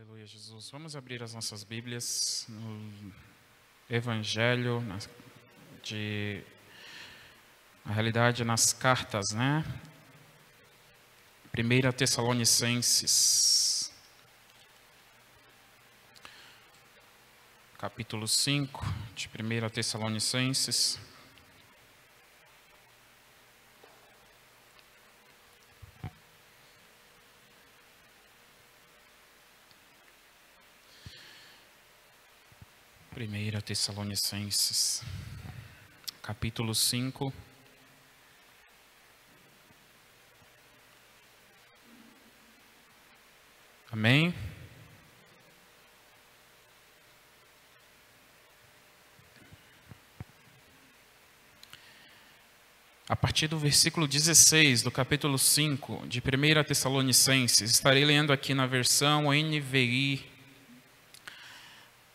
Aleluia, Jesus. Vamos abrir as nossas Bíblias no Evangelho, na realidade, nas cartas, né? 1 Tessalonicenses, capítulo 5, de 1 Tessalonicenses. Primeira Tessalonicenses, capítulo 5. Amém? A partir do versículo 16 do capítulo 5 de 1 Tessalonicenses, estarei lendo aqui na versão NVI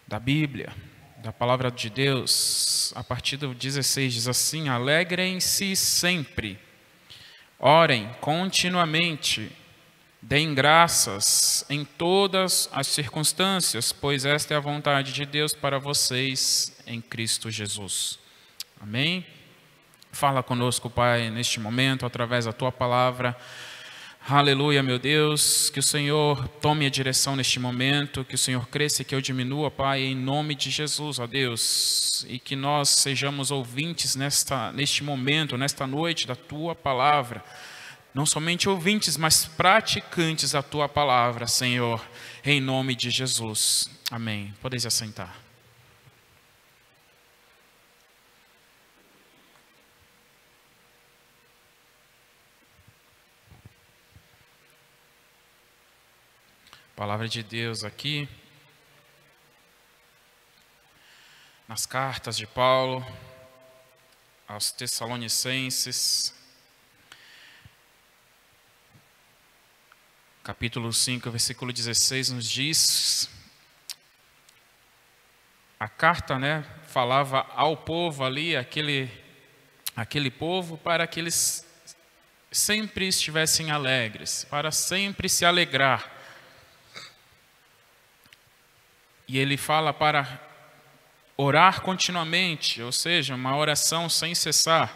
da Bíblia, da Palavra de Deus. A partir do 16 diz assim: alegrem-se sempre, orem continuamente, deem graças em todas as circunstâncias, pois esta é a vontade de Deus para vocês em Cristo Jesus. Amém? Fala conosco, Pai, neste momento, através da Tua Palavra. Aleluia, meu Deus, que o Senhor tome a direção neste momento, que o Senhor cresça e que eu diminua, Pai, em nome de Jesus, ó Deus, e que nós sejamos ouvintes neste momento, nesta noite da Tua Palavra, não somente ouvintes, mas praticantes da Tua Palavra, Senhor, em nome de Jesus. Amém. Podeis assentar. Palavra de Deus aqui, nas cartas de Paulo aos Tessalonicenses, capítulo 5, versículo 16, nos diz, a carta, falava ao povo ali, aquele povo, para que eles sempre estivessem alegres, para sempre se alegrar. E ele fala para orar continuamente, ou seja, uma oração sem cessar.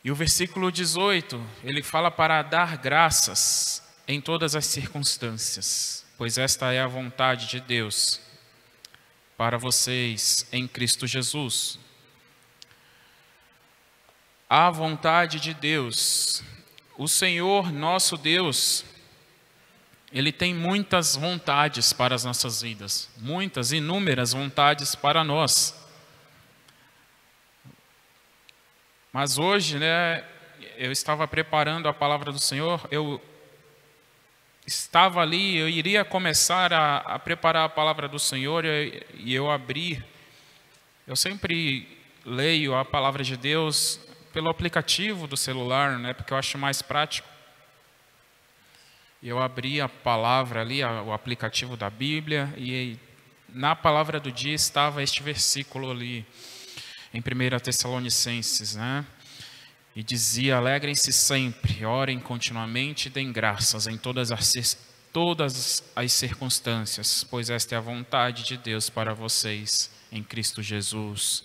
E o versículo 18, ele fala para dar graças em todas as circunstâncias, pois esta é a vontade de Deus para vocês em Cristo Jesus. A vontade de Deus, o Senhor nosso Deus, Ele tem muitas vontades para as nossas vidas, muitas, inúmeras vontades para nós. Mas hoje, eu estava preparando a palavra do Senhor, eu estava ali, eu iria começar a preparar a palavra do Senhor e eu abri. Eu sempre leio a palavra de Deus pelo aplicativo do celular, porque eu acho mais prático. E eu abri a palavra ali, o aplicativo da Bíblia, e na palavra do dia estava este versículo ali, em 1 Tessalonicenses, E dizia, alegrem-se sempre, orem continuamente e deem graças em todas as circunstâncias, pois esta é a vontade de Deus para vocês em Cristo Jesus.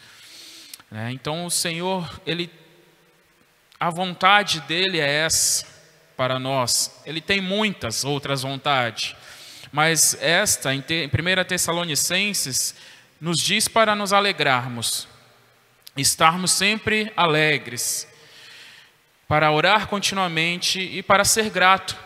Então o Senhor, a vontade dEle é essa, para nós. Ele tem muitas outras vontades, mas esta, em 1 Tessalonicenses, nos diz para nos alegrarmos, estarmos sempre alegres, para orar continuamente e para ser grato.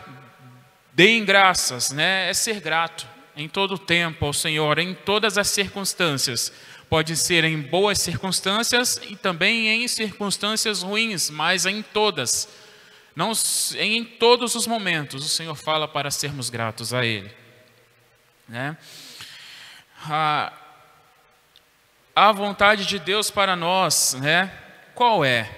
Deem graças, é ser grato em todo o tempo ao Senhor, em todas as circunstâncias. Pode ser em boas circunstâncias e também em circunstâncias ruins, mas em todas. Não, em todos os momentos, o Senhor fala para sermos gratos a Ele. A vontade de Deus para nós, qual é?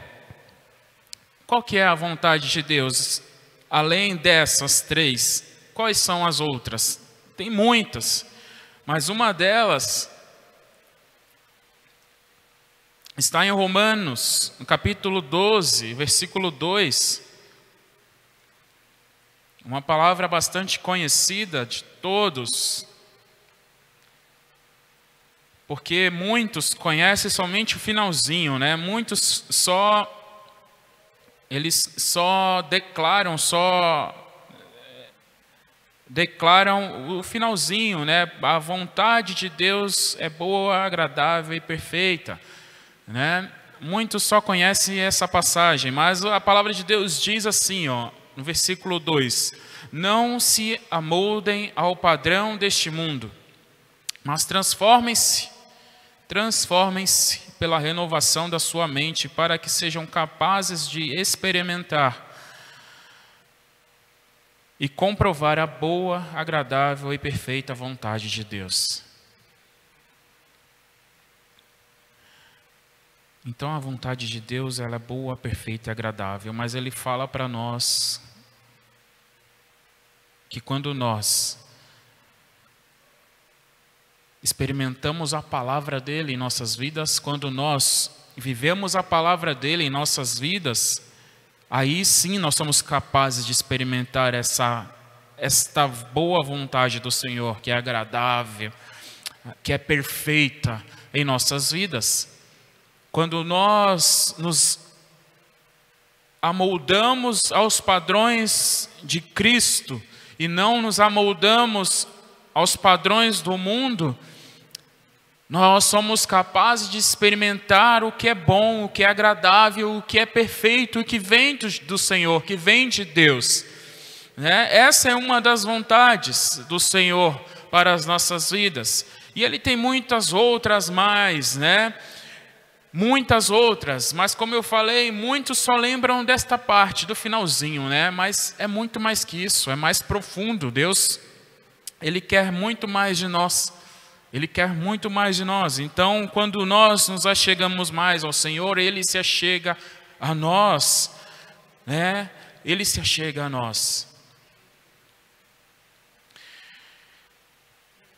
Qual que é a vontade de Deus? Além dessas três, quais são as outras? Tem muitas, mas uma delas está em Romanos, no capítulo 12, versículo 2. uma palavra bastante conhecida de todos, porque muitos conhecem somente o finalzinho, né? Muitos eles só declaram o finalzinho, né? A vontade de Deus é boa, agradável e perfeita, né? Muitos só conhecem essa passagem, mas a palavra de Deus diz assim, ó, no versículo 2: não se amoldem ao padrão deste mundo, mas transformem-se pela renovação da sua mente, para que sejam capazes de experimentar e comprovar a boa, agradável e perfeita vontade de Deus. Então a vontade de Deus, ela é boa, perfeita e agradável, mas Ele fala para nós que quando nós experimentamos a palavra dEle em nossas vidas, quando nós vivemos a palavra dEle em nossas vidas, aí sim nós somos capazes de experimentar esta boa vontade do Senhor, que é agradável, que é perfeita em nossas vidas. Quando nós nos amoldamos aos padrões de Cristo e não nos amoldamos aos padrões do mundo, nós somos capazes de experimentar o que é bom, o que é agradável, o que é perfeito, o que vem do Senhor, que vem de Deus. Essa é uma das vontades do Senhor para as nossas vidas. E Ele tem muitas outras mais, né? Muitas outras, mas como eu falei, muitos só lembram desta parte, do finalzinho, né? Mas é muito mais que isso, é mais profundo. Deus, Ele quer muito mais de nós. Ele quer muito mais de nós. Então, quando nós nos achegamos mais ao Senhor, Ele se achega a nós, né? Ele se achega a nós.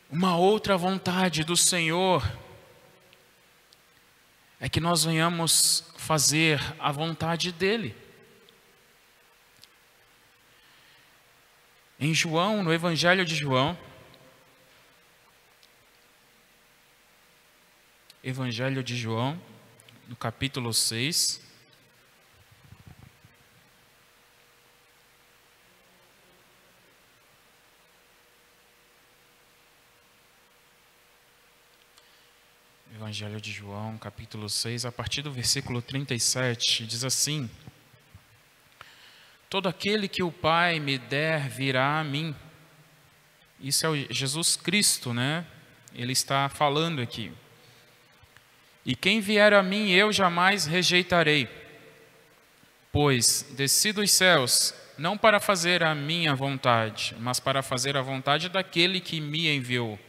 Uma outra vontade do Senhor é que nós venhamos fazer a vontade dEle. Em João, no Evangelho de João, no capítulo 6, Evangelho de João, capítulo 6, a partir do versículo 37, diz assim: todo aquele que o Pai me der virá a mim. Isso é o Jesus Cristo, né? Ele está falando aqui. E quem vier a mim, eu jamais rejeitarei. Pois desci dos céus, não para fazer a minha vontade, mas para fazer a vontade daquele que me enviou.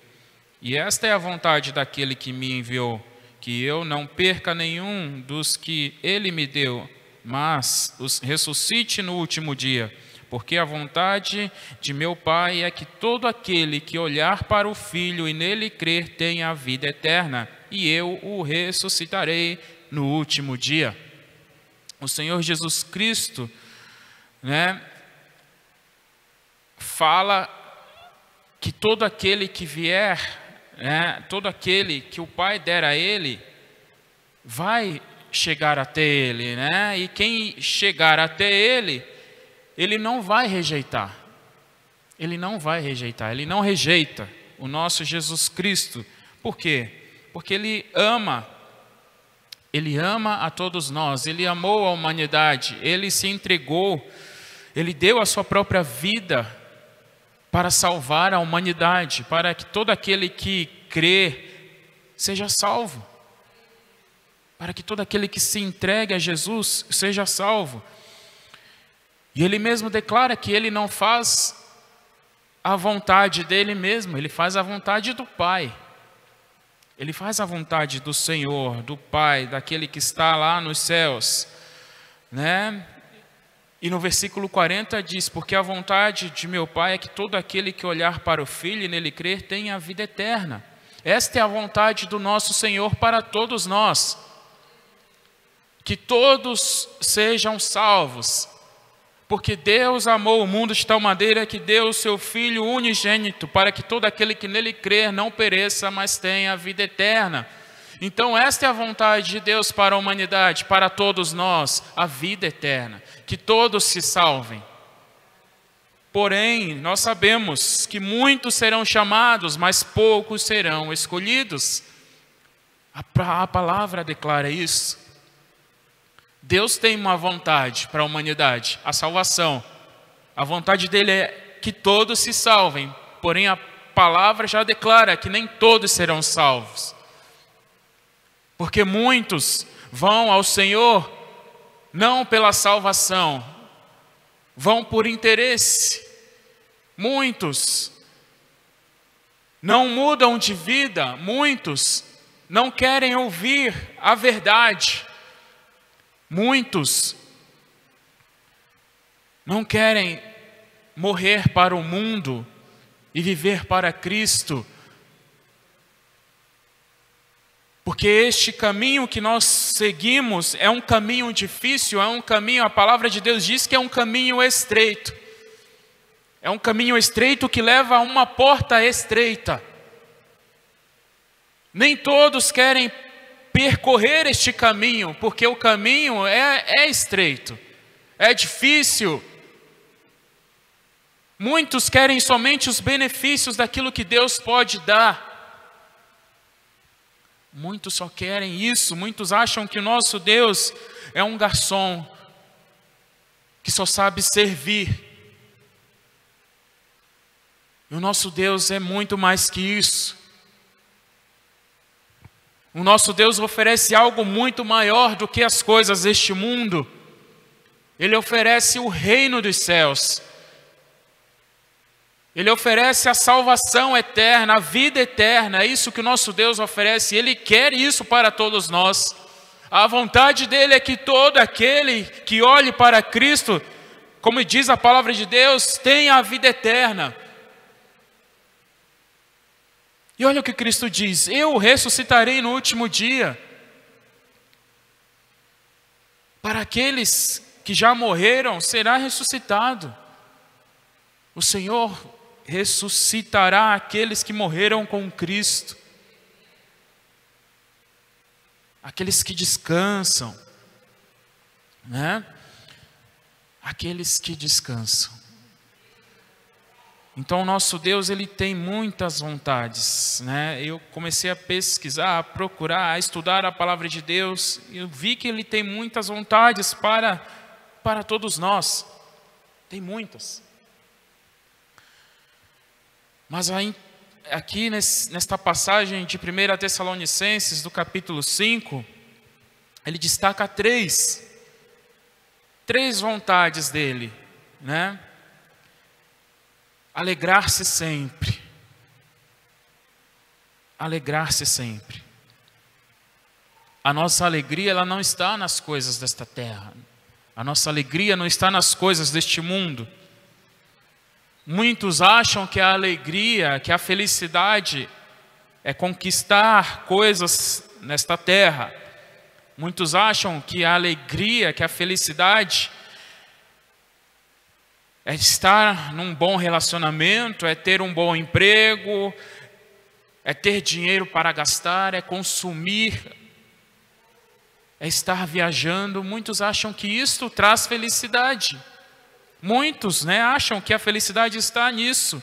E esta é a vontade daquele que me enviou, que eu não perca nenhum dos que ele me deu, mas os ressuscite no último dia. Porque a vontade de meu Pai é que todo aquele que olhar para o Filho e nele crer tenha a vida eterna, e eu o ressuscitarei no último dia. O Senhor Jesus Cristo, né, fala que todo aquele que vier, todo aquele que o Pai der a ele, vai chegar até ele, né? E quem chegar até ele, ele não vai rejeitar. Ele não vai rejeitar, ele não rejeita o nosso Jesus Cristo. Por quê? Porque Ele ama a todos nós, Ele amou a humanidade, Ele se entregou, Ele deu a sua própria vida para salvar a humanidade, para que todo aquele que crê seja salvo, para que todo aquele que se entregue a Jesus seja salvo. E Ele mesmo declara que Ele não faz a vontade dEle mesmo, Ele faz a vontade do Pai. Ele faz a vontade do Senhor, do Pai, daquele que está lá nos céus, né? E no versículo 40 diz: porque a vontade de meu Pai é que todo aquele que olhar para o Filho e nele crer tenha a vida eterna. Esta é a vontade do nosso Senhor para todos nós. Que todos sejam salvos, Porque Deus amou o mundo de tal maneira que deu o seu Filho unigênito, para que todo aquele que nele crer não pereça, mas tenha a vida eterna. Então esta é a vontade de Deus para a humanidade, para todos nós, a vida eterna, que todos se salvem. Porém, nós sabemos que muitos serão chamados, mas poucos serão escolhidos. A palavra declara isso. Deus tem uma vontade para a humanidade, a salvação. A vontade dele é que todos se salvem, porém a palavra já declara que nem todos serão salvos. Porque muitos vão ao Senhor não pela salvação, vão por interesse. Muitos não mudam de vida, muitos não querem ouvir a verdade. Muitos não querem morrer para o mundo e viver para Cristo. Porque este caminho que nós seguimos é um caminho difícil, é um caminho, a palavra de Deus diz que é um caminho estreito. É um caminho estreito que leva a uma porta estreita. Nem todos querem percorrer este caminho, porque o caminho é estreito, é difícil. Muitos querem somente os benefícios daquilo que Deus pode dar. Muitos só querem isso, muitos acham que o nosso Deus é um garçom que só sabe servir. E o nosso Deus é muito mais que isso. O nosso Deus oferece algo muito maior do que as coisas deste mundo. Ele oferece o reino dos céus. Ele oferece a salvação eterna, a vida eterna. É isso que o nosso Deus oferece. Ele quer isso para todos nós. A vontade dele é que todo aquele que olhe para Cristo, como diz a palavra de Deus, tenha a vida eterna. E olha o que Cristo diz: eu ressuscitarei no último dia. Para aqueles que já morreram, será ressuscitado. O Senhor ressuscitará aqueles que morreram com Cristo. Aqueles que descansam, né? Aqueles que descansam. Então o nosso Deus, ele tem muitas vontades, né? Eu comecei a pesquisar, a procurar, a estudar a palavra de Deus, e eu vi que ele tem muitas vontades para todos nós. Tem muitas. Mas aí, aqui nesta passagem de 1 Tessalonicenses, do capítulo 5, ele destaca três vontades dele, né? Alegrar-se sempre. Alegrar-se sempre. A nossa alegria, ela não está nas coisas desta terra. A nossa alegria não está nas coisas deste mundo. Muitos acham que a alegria, que a felicidade é conquistar coisas nesta terra. Muitos acham que a alegria, que a felicidade é estar num bom relacionamento, é ter um bom emprego, é ter dinheiro para gastar, é consumir, é estar viajando. Muitos acham que isto traz felicidade. Muitos, né, acham que a felicidade está nisso.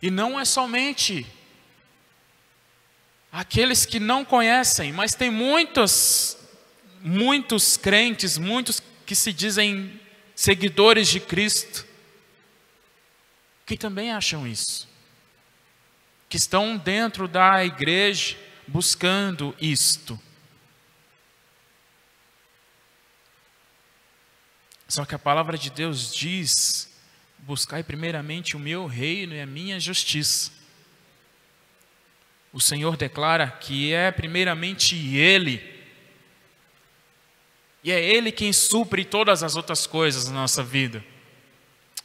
E não é somente aqueles que não conhecem, mas tem muitos crentes, muitos que se dizem seguidores de Cristo, que também acham isso, que estão dentro da igreja buscando isto. Só que a palavra de Deus diz: buscai primeiramente o meu reino e a minha justiça. O Senhor declara que é primeiramente Ele, e é Ele quem supre todas as outras coisas na nossa vida.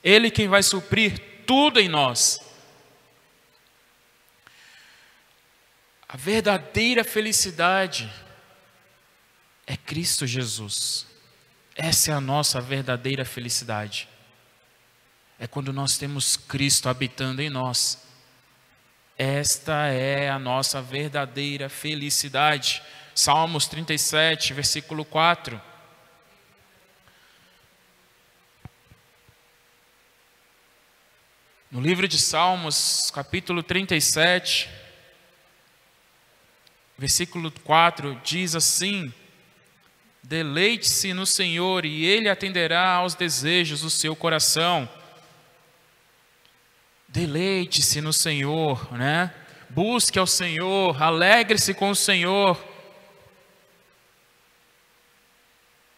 Ele quem vai suprir tudo em nós. A verdadeira felicidade é Cristo Jesus. Essa é a nossa verdadeira felicidade. É quando nós temos Cristo habitando em nós. Esta é a nossa verdadeira felicidade. Salmos 37, versículo 4. No livro de Salmos, capítulo 37, versículo 4, diz assim: deleite-se no Senhor e Ele atenderá aos desejos do seu coração. Deleite-se no Senhor, né? Busque ao Senhor, alegre-se com o Senhor.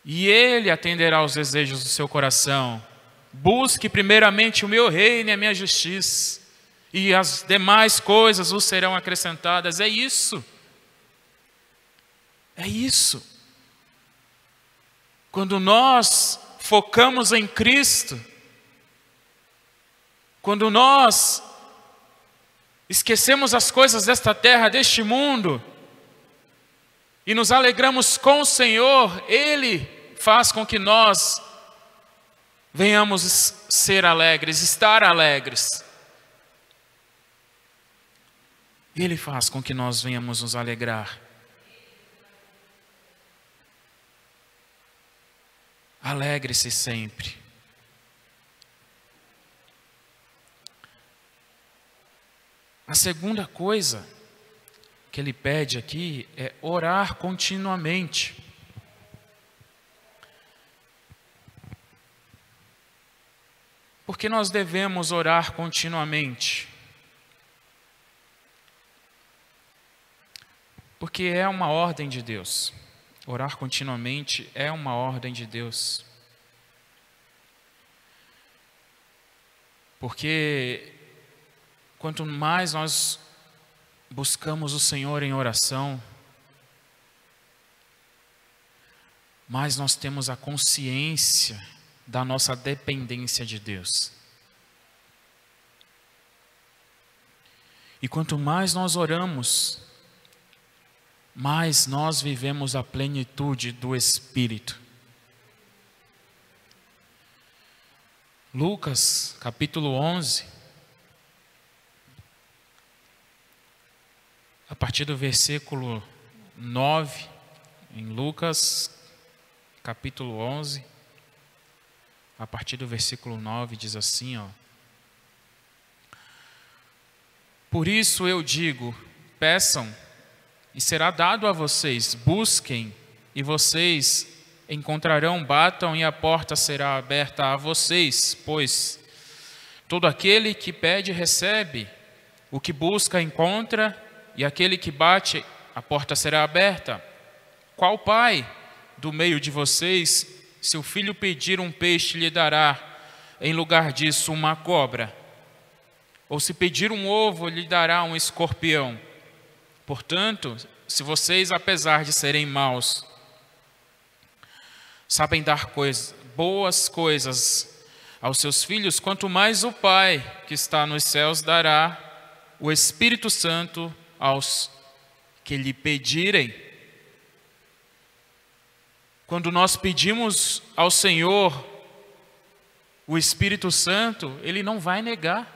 E Ele atenderá aos desejos do seu coração. Busque primeiramente o meu reino e a minha justiça, e as demais coisas vos serão acrescentadas. É isso. É isso. Quando nós focamos em Cristo, quando nós esquecemos as coisas desta terra, deste mundo, e nos alegramos com o Senhor, Ele faz com que nós venhamos ser alegres, estar alegres. Ele faz com que nós venhamos nos alegrar. Alegre-se sempre. A segunda coisa que ele pede aqui é orar continuamente. Por que nós devemos orar continuamente? Porque é uma ordem de Deus. Orar continuamente é uma ordem de Deus. Porque quanto mais nós buscamos o Senhor em oração, mais nós temos a consciência da nossa dependência de Deus. E quanto mais nós oramos, mais nós vivemos a plenitude do Espírito. Lucas, capítulo 11, a partir do versículo 9, em Lucas, capítulo 11, a partir do versículo 9, diz assim, ó: por isso eu digo, peçam e será dado a vocês, busquem e vocês encontrarão, batam e a porta será aberta a vocês, pois todo aquele que pede recebe, o que busca encontra, e aquele que bate, a porta será aberta. Qual pai do meio de vocês, se o filho pedir um peixe, lhe dará em lugar disso uma cobra? Ou se pedir um ovo, lhe dará um escorpião? Portanto, se vocês, apesar de serem maus, sabem dar boas coisas aos seus filhos, quanto mais o Pai que está nos céus dará o Espírito Santo aos que lhe pedirem. Quando nós pedimos ao Senhor o Espírito Santo, Ele não vai negar.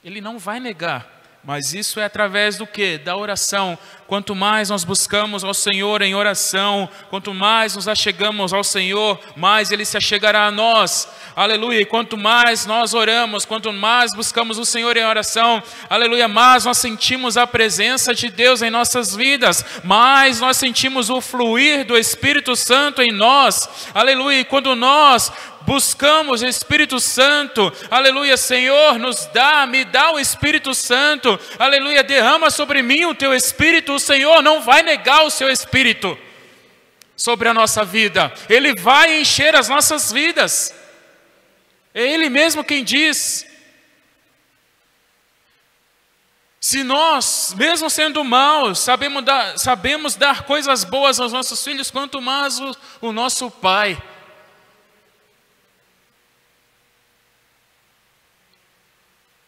Ele não vai negar. Mas isso é através do quê? Da oração. Quanto mais nós buscamos ao Senhor em oração, quanto mais nos achegamos ao Senhor, mais Ele se achegará a nós. Aleluia. E quanto mais nós oramos, quanto mais buscamos o Senhor em oração, aleluia, mais nós sentimos a presença de Deus em nossas vidas, mais nós sentimos o fluir do Espírito Santo em nós. Aleluia. E quando nós buscamos o Espírito Santo, aleluia, Senhor, me dá o Espírito Santo, aleluia, derrama sobre mim o teu Espírito. O Senhor não vai negar o seu Espírito sobre a nossa vida, Ele vai encher as nossas vidas, é Ele mesmo quem diz. Se nós, mesmo sendo maus, sabemos dar coisas boas aos nossos filhos, quanto mais o nosso Pai.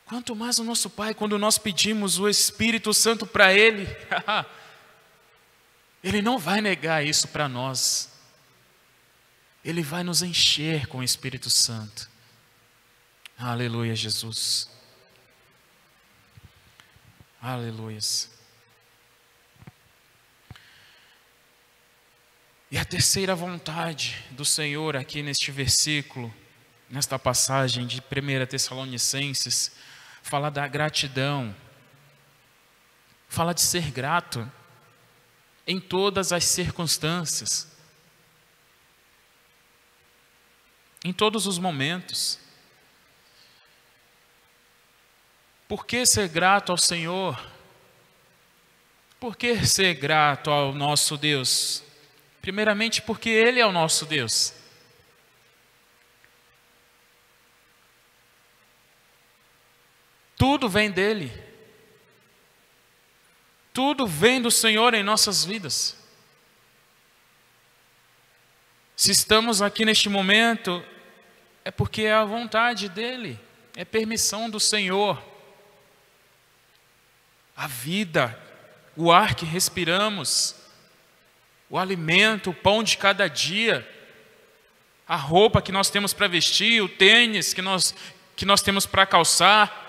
Quanto mais o nosso Pai, quando nós pedimos o Espírito Santo para Ele, Ele não vai negar isso para nós. Ele vai nos encher com o Espírito Santo. Aleluia, Jesus. Aleluias. E a terceira vontade do Senhor aqui neste versículo, nesta passagem de 1 Tessalonicenses, fala da gratidão, fala de ser grato em todas as circunstâncias, em todos os momentos. Por que ser grato ao Senhor? Por que ser grato ao nosso Deus? Primeiramente porque Ele é o nosso Deus. Tudo vem dEle. Tudo vem do Senhor em nossas vidas. Se estamos aqui neste momento, é porque é a vontade dEle, é permissão do Senhor. A vida, o ar que respiramos, o alimento, o pão de cada dia, a roupa que nós temos para vestir, o tênis que nós temos para calçar,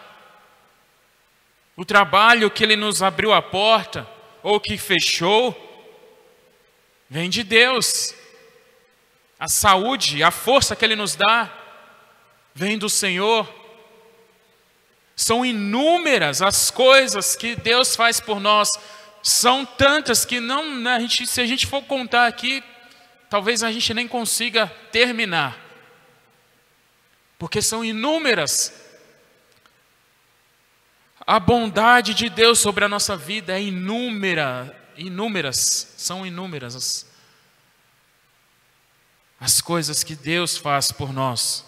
o trabalho que Ele nos abriu a porta ou que fechou, vem de Deus. A saúde, a força que Ele nos dá, vem do Senhor. São inúmeras as coisas que Deus faz por nós. São tantas que se a gente for contar aqui, talvez a gente nem consiga terminar. Porque são inúmeras. A bondade de Deus sobre a nossa vida é são inúmeras as coisas que Deus faz por nós.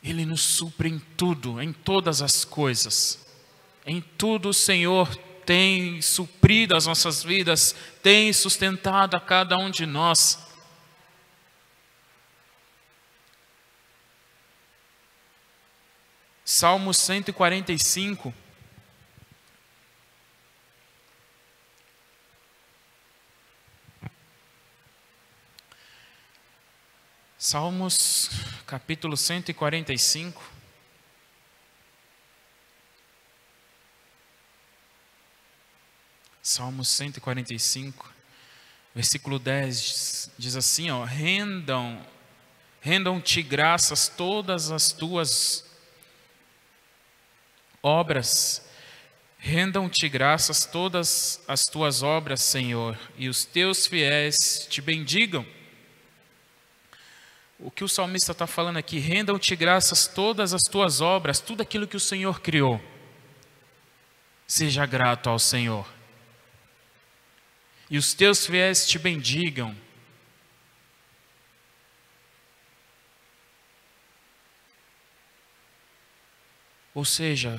Ele nos supre em tudo, em todas as coisas. Em tudo o Senhor tem suprido as nossas vidas, tem sustentado a cada um de nós. Salmo 145. Salmos, capítulo 145. Salmos 145, versículo 10, diz assim, ó: rendam-te graças todas as tuas obras, rendam-te graças todas as tuas obras, Senhor, e os teus fiéis te bendigam. O que o salmista está falando aqui, rendam-te graças todas as tuas obras, tudo aquilo que o Senhor criou. Seja grato ao Senhor. E os teus fiéis te bendigam. Ou seja,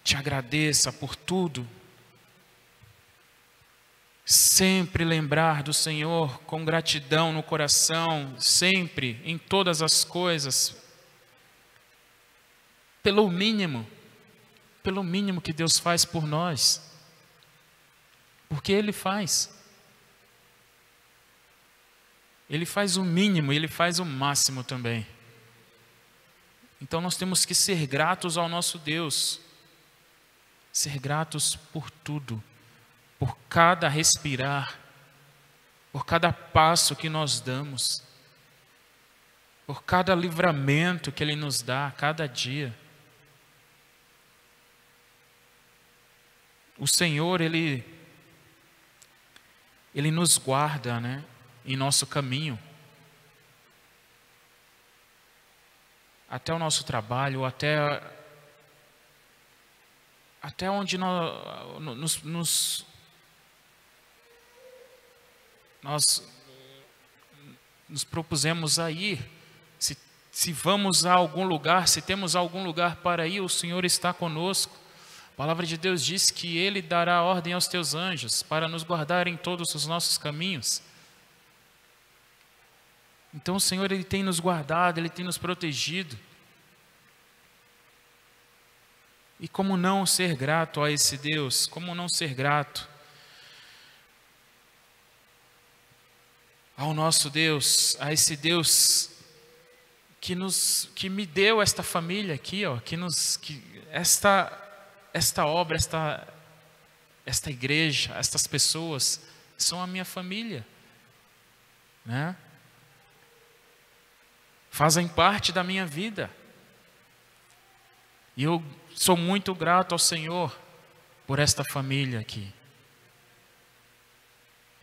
te agradeça por tudo. Sempre lembrar do Senhor com gratidão no coração, sempre, em todas as coisas. Pelo mínimo que Deus faz por nós. Porque Ele faz. Ele faz o mínimo, Ele faz o máximo também. Então nós temos que ser gratos ao nosso Deus. Ser gratos por tudo. Por cada respirar. Por cada passo que nós damos. Por cada livramento que Ele nos dá a cada dia. O Senhor, Ele nos guarda, né, em nosso caminho. Até o nosso trabalho, até onde nós nos propusemos a ir. Se vamos a algum lugar, se temos algum lugar para ir, o Senhor está conosco. A palavra de Deus diz que Ele dará ordem aos teus anjos para nos guardar em todos os nossos caminhos. Então o Senhor, Ele tem nos guardado, Ele tem nos protegido. E como não ser grato a esse Deus? Como não ser grato? ao nosso Deus, a esse Deus que me deu esta família aqui, ó, esta obra, esta igreja, estas pessoas são a minha família, né? Fazem parte da minha vida. E eu sou muito grato ao Senhor por esta família aqui.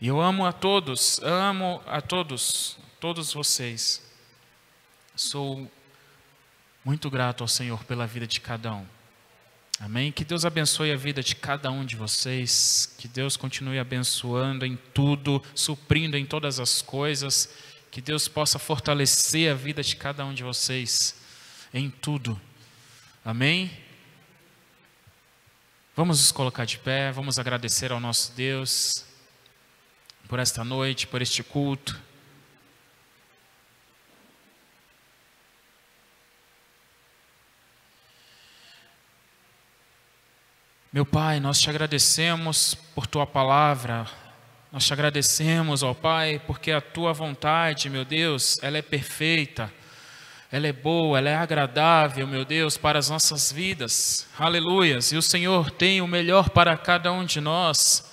E eu amo a todos, todos vocês. Sou muito grato ao Senhor pela vida de cada um. Amém? Que Deus abençoe a vida de cada um de vocês. Que Deus continue abençoando em tudo, suprindo em todas as coisas. Que Deus possa fortalecer a vida de cada um de vocês em tudo. Amém? Vamos nos colocar de pé, vamos agradecer ao nosso Deus por esta noite, por este culto. Meu Pai, nós te agradecemos por tua palavra. Nós te agradecemos, ó Pai, porque a tua vontade, meu Deus, ela é perfeita, ela é boa, ela é agradável, meu Deus, para as nossas vidas. Aleluias. E o Senhor tem o melhor para cada um de nós.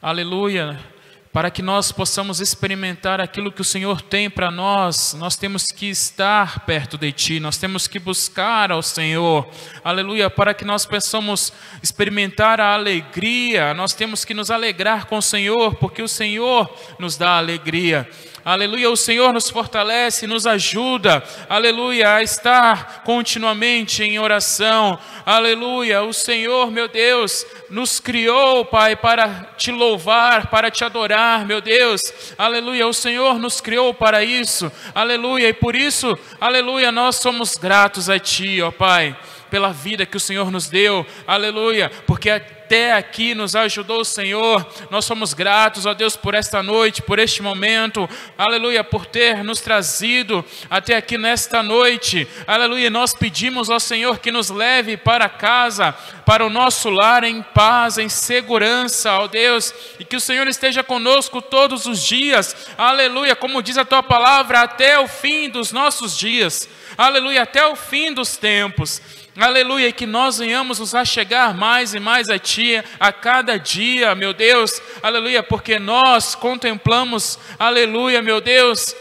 Aleluia. Para que nós possamos experimentar aquilo que o Senhor tem para nós, nós temos que estar perto de Ti, nós temos que buscar ao Senhor, aleluia, para que nós possamos experimentar a alegria, nós temos que nos alegrar com o Senhor, porque o Senhor nos dá alegria. Aleluia, o Senhor nos fortalece, nos ajuda, aleluia, a estar continuamente em oração. Aleluia, o Senhor, meu Deus, nos criou, Pai, para te louvar, para te adorar, meu Deus. Aleluia, o Senhor nos criou para isso. Aleluia, e por isso, aleluia, nós somos gratos a Ti, ó Pai, pela vida que o Senhor nos deu. Aleluia, porque até aqui nos ajudou o Senhor. Nós somos gratos, ó Deus, por esta noite, por este momento. Aleluia, por ter nos trazido até aqui nesta noite. Aleluia, nós pedimos ao Senhor que nos leve para casa, para o nosso lar em paz, em segurança, ó Deus. E que o Senhor esteja conosco todos os dias. Aleluia, como diz a Tua palavra, até o fim dos nossos dias. Aleluia, até o fim dos tempos. Aleluia, que nós venhamos nos achegar mais e mais a Ti, a cada dia, meu Deus, aleluia, porque nós contemplamos, aleluia, meu Deus,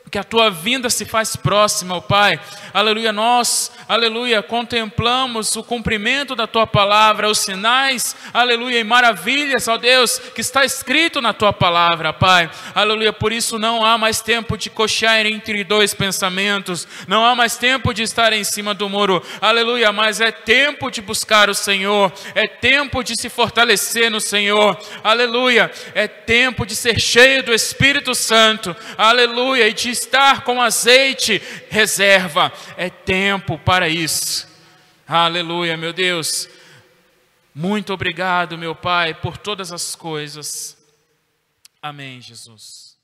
que a Tua vinda se faz próxima, ó Pai, aleluia, nós, aleluia, contemplamos o cumprimento da Tua palavra, os sinais, aleluia, e maravilhas, ó Deus, que está escrito na Tua palavra, Pai, aleluia, por isso não há mais tempo de cochear entre dois pensamentos, não há mais tempo de estar em cima do muro, aleluia, mas é tempo de buscar o Senhor, é tempo de se fortalecer no Senhor, aleluia, é tempo de ser cheio do Espírito Santo, aleluia, e de estar com azeite reserva, é tempo para isso. Aleluia, meu Deus. Muito obrigado, meu Pai, por todas as coisas. Amém, Jesus.